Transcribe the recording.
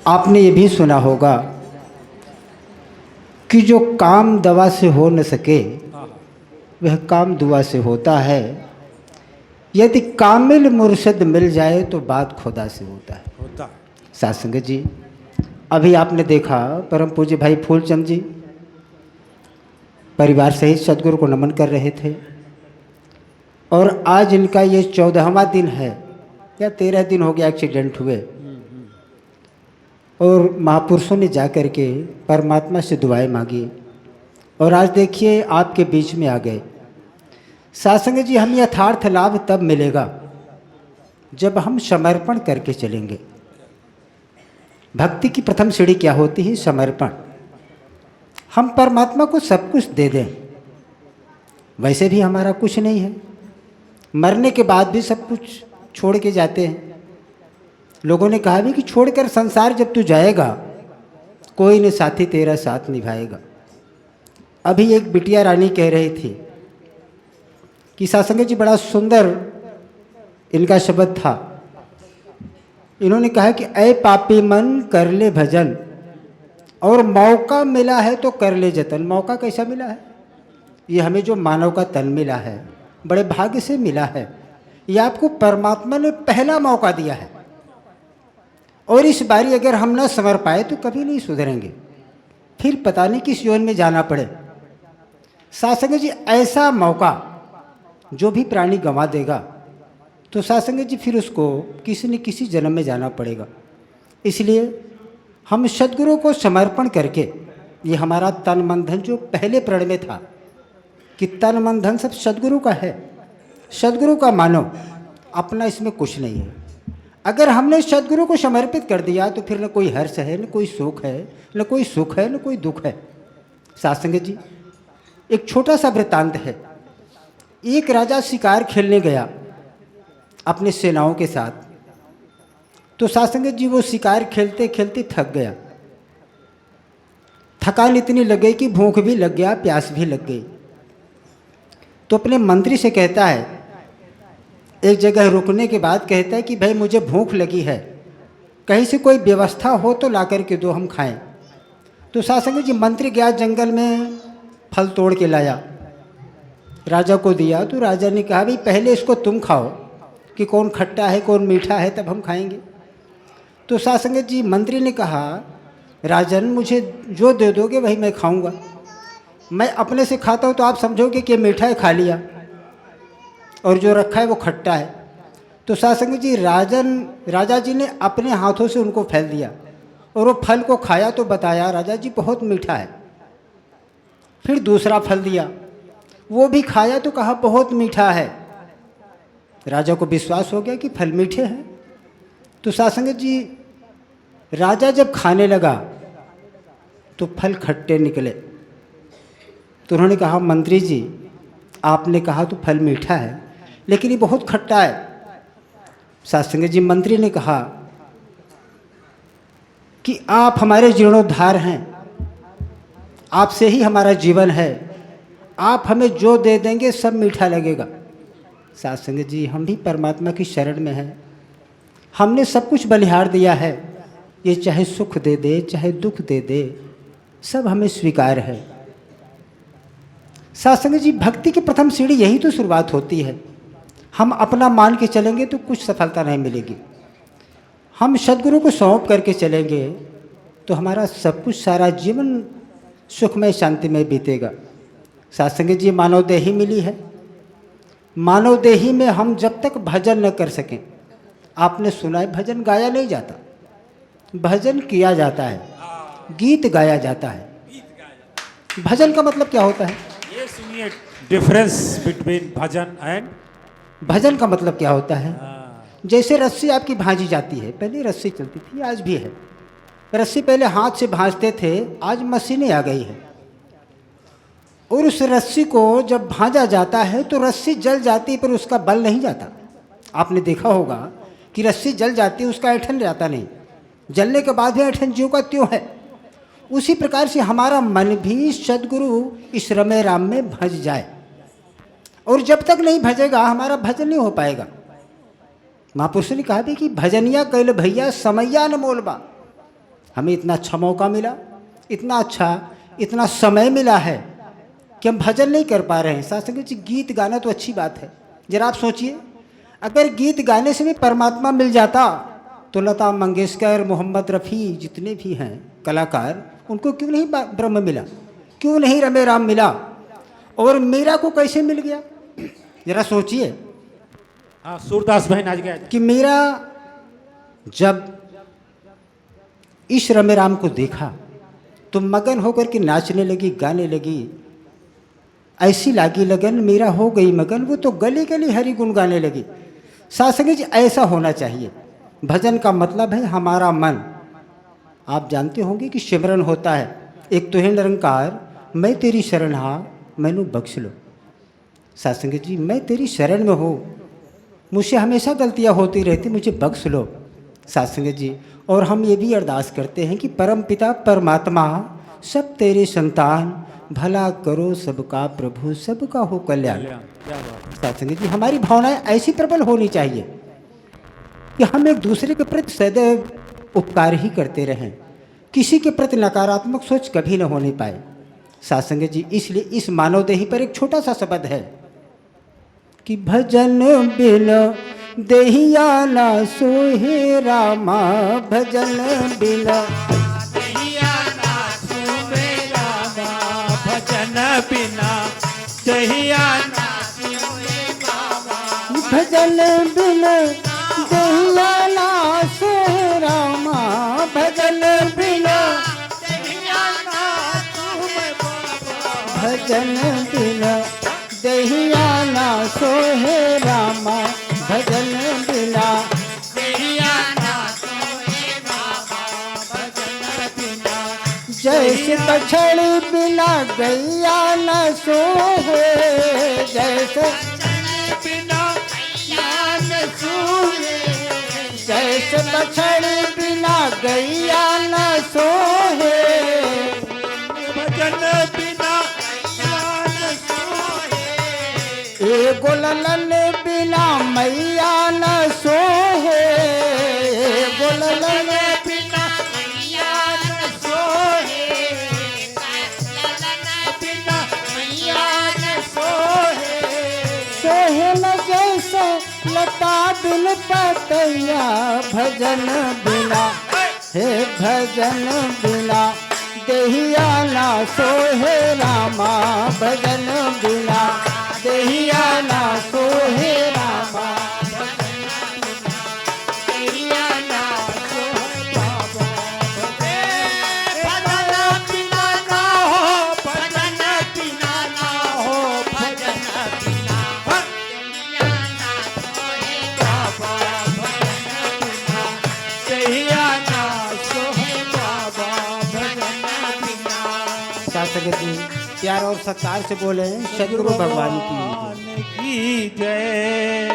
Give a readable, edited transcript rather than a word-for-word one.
आपने ये भी सुना होगा कि जो काम दवा से हो न सके वह काम दुआ से होता है। यदि कामिल मुर्शद मिल जाए तो बात खुदा से होता है। साथ संगत जी, अभी आपने देखा परम पूज्य भाई फूलचंद जी परिवार सहित सदगुरु को नमन कर रहे थे और आज इनका ये 14वां दिन है या 13 दिन हो गया एक्सीडेंट हुए और महापुरुषों ने जा कर के परमात्मा से दुआएं मांगी और आज देखिए आपके बीच में आ गए। सासंग जी, हम यथार्थ लाभ तब मिलेगा जब हम समर्पण करके चलेंगे। भक्ति की प्रथम सीढ़ी क्या होती है? समर्पण। हम परमात्मा को सब कुछ दे दें, वैसे भी हमारा कुछ नहीं है, मरने के बाद भी सब कुछ छोड़ के जाते हैं। लोगों ने कहा भी कि छोड़कर संसार जब तू जाएगा कोई न साथी तेरा साथ निभाएगा। अभी एक बिटिया रानी कह रही थी कि सासंग जी बड़ा सुंदर इनका शब्द था। इन्होंने कहा कि ऐ पापी मन कर ले भजन और मौका मिला है तो कर ले जतन। मौका कैसा मिला है? ये हमें जो मानव का तन मिला है बड़े भाग्य से मिला है। ये आपको परमात्मा ने पहला मौका दिया है और इस बारी अगर हम ना संवर पाए तो कभी नहीं सुधरेंगे, फिर पता नहीं किस योन में जाना पड़े। सासंग जी, ऐसा मौका जो भी प्राणी गंवा देगा तो सासंग जी फिर उसको किसी न किसी जन्म में जाना पड़ेगा। इसलिए हम सद्गुरु को समर्पण करके, ये हमारा तन मन धन जो पहले प्रण में था कि तन मन धन सब सद्गुरु का है, सद्गुरु का मानो, अपना इसमें कुछ नहीं है। अगर हमने सद्गुरु को समर्पित कर दिया तो फिर न कोई हर्ष है, न कोई सुख है, न कोई सुख है, न कोई दुख है। सासंग जी, एक छोटा सा वृत्तांत है। एक राजा शिकार खेलने गया अपने सेनाओं के साथ, तो सासंग जी वो शिकार खेलते खेलते थक गया। थकान इतनी लग गई कि भूख भी लग गया, प्यास भी लग गई। तो अपने मंत्री से कहता है, एक जगह रुकने के बाद कहता है कि भाई मुझे भूख लगी है, कहीं से कोई व्यवस्था हो तो ला कर के दो, हम खाएं। तो सासंग जी मंत्री गया जंगल में, फल तोड़ के लाया, राजा को दिया। तो राजा ने कहा भाई पहले इसको तुम खाओ कि कौन खट्टा है कौन मीठा है, तब हम खाएंगे। तो सासंग जी मंत्री ने कहा, राजन मुझे जो दे दोगे वही मैं खाऊंगा। मैं अपने से खाता हूँ तो आप समझोगे कि मीठा है, खा लिया, और जो रखा है वो खट्टा है। तो सासंग जी राजा जी ने अपने हाथों से उनको फैल दिया और वो फल को खाया तो बताया राजा जी बहुत मीठा है। फिर दूसरा फल दिया, वो भी खाया तो कहा बहुत मीठा है। राजा को विश्वास हो गया कि फल मीठे हैं। तो सासंग जी राजा जब खाने लगा तो फल खट्टे निकले। तो उन्होंने कहा, मंत्री जी आपने कहा तो फल मीठा है लेकिन ये बहुत खट्टा है। सासंग जी मंत्री ने कहा कि आप हमारे जीर्णोद्धार हैं, आपसे ही हमारा जीवन है, आप हमें जो दे देंगे सब मीठा लगेगा। सासंग जी हम भी परमात्मा की शरण में हैं, हमने सब कुछ बलिहार दिया है, ये चाहे सुख दे दे चाहे दुख दे दे सब हमें स्वीकार है। सासंग जी भक्ति की प्रथम सीढ़ी यही तो शुरुआत होती है। हम अपना मान के चलेंगे तो कुछ सफलता नहीं मिलेगी। हम सद्गुरु को सौंप करके चलेंगे तो हमारा सब कुछ सारा जीवन सुखमय शांतिमय बीतेगा। सासंग जी मानव देही मिली है, मानव देही में हम जब तक भजन न कर सकें, आपने सुना है भजन गाया नहीं जाता, भजन किया जाता है, गीत गाया जाता है। भजन का मतलब क्या होता है? ये सुनिए डिफरेंस बिटवीन भजन एंड। भजन का मतलब क्या होता है? जैसे रस्सी आपकी भांजी जाती है, पहले रस्सी चलती थी, आज भी है। रस्सी पहले हाथ से भांजते थे, आज मशीनें आ गई है। और उस रस्सी को जब भांजा जाता है तो रस्सी जल जाती है पर उसका बल नहीं जाता। आपने देखा होगा कि रस्सी जल जाती है, उसका ऐठन जाता नहीं, जलने के बाद भी ऐठन ज्यों का त्यों है। उसी प्रकार से हमारा मन भी सद्गुरु इस रमे राम में भज जाए, और जब तक नहीं भजेगा हमारा भजन नहीं हो पाएगा। महापुरुष ने कहा भी कि भजनिया कैल भैया समैया न मोलबा। हमें इतना अच्छा मौका मिला, इतना अच्छा, इतना समय मिला है कि हम भजन नहीं कर पा रहे हैं। साथ संगत जी, गीत गाना तो अच्छी बात है। जरा आप सोचिए, अगर गीत गाने से भी परमात्मा मिल जाता तो लता मंगेशकर, मोहम्मद रफ़ी, जितने भी हैं कलाकार, उनको क्यों नहीं ब्रह्म मिला, क्यों नहीं रमे राम मिला, और मीरा को कैसे मिल गया? जरा सोचिए हाँ, सूरदास भाई नाच गया। कि मीरा जब इस रमे राम को देखा तो मगन होकर के नाचने लगी, गाने लगी। ऐसी लागी लगन, मीरा हो गई मगन, वो तो गली गली हरि गुण गाने लगी। साथ संगत जी, ऐसा होना चाहिए। भजन का मतलब है हमारा मन। आप जानते होंगे कि सिमरन होता है, एक तो है निरंकार, मैं तेरी शरण हाँ मैनू बख्श लो। साथ संगत जी, मैं तेरी शरण में हूँ, मुझसे हमेशा गलतियाँ होती रहती, मुझे बख्श लो। साथ संगत जी, और हम ये भी अरदास करते हैं कि परम पिता परमात्मा सब तेरे संतान, भला करो सबका प्रभु, सबका हो कल्याण। क्या बात है। साथ संगत जी, हमारी भावनाएं ऐसी प्रबल होनी चाहिए कि हम एक दूसरे के प्रति सदैव उपकार ही करते रहें, किसी के प्रति नकारात्मक सोच कभी न होने पाए। साथ संगत जी, इसलिए इस मानवदेही पर एक छोटा सा शब्द है कि भजन बिन देहिया ना सोहे रामा, भजन बिन दहिया ना सोहे रामा, भजन बिना दहिया ना सोहे बाबा। भजन बिन देहिया ना सोहे रामा, भजन बिन दहिया ना सोहे बाबा। भजन बिन देहिया ना सोहे रामा, भजन बिना दहिया ना सोहे बाबा, भजन बिना। जैसे बछड़ी बिना गैया न सोहे, जैसे बिना ज्ञान सोहे, जैसे बछड़ी बिना गैया न सोहे, भजन बिना ज्ञान सोहे। एगो ललन बिना मैया न सोहे, एगो ललन बिना ज्ञान सोहे, बिना ज्ञान सोहे। सोहे न जैसे लता बिन पतैया, भजन बिना हे भजन बिना देहिया ना सोहे रामा, भजन बिना देहिया ना सोहे रामा। दहिया ना सोहे बाबा, भजन बिना ना हो, भजन बिना ना हो, भजन बिना दहिया ना सोहे बाबा, भजन बिना दहिया ना सोहे बाबा, भजन बिना। शास्त्र जी प्यार और सत्कार से बोले सदगुरु भगवान की की जय।